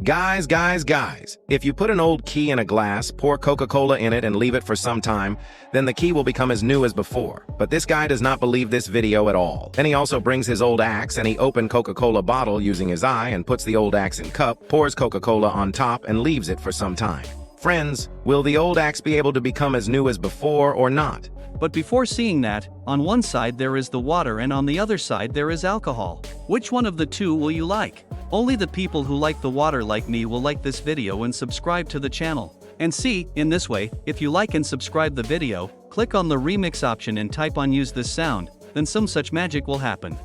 Guys, if you put an old key in a glass, pour Coca-Cola in it and leave it for some time, then the key will become as new as before. But this guy does not believe this video at all. Then he also brings his old axe and he opens Coca-Cola bottle using his eye and puts the old axe in cup, pours Coca-Cola on top and leaves it for some time. Friends, will the old axe be able to become as new as before or not? But before seeing that, on one side there is the water and on the other side there is alcohol. Which one of the two will you like? Only the people who like the water like me will like this video and subscribe to the channel. And see, in this way, if you like and subscribe the video, click on the remix option and type on use this sound, then some such magic will happen.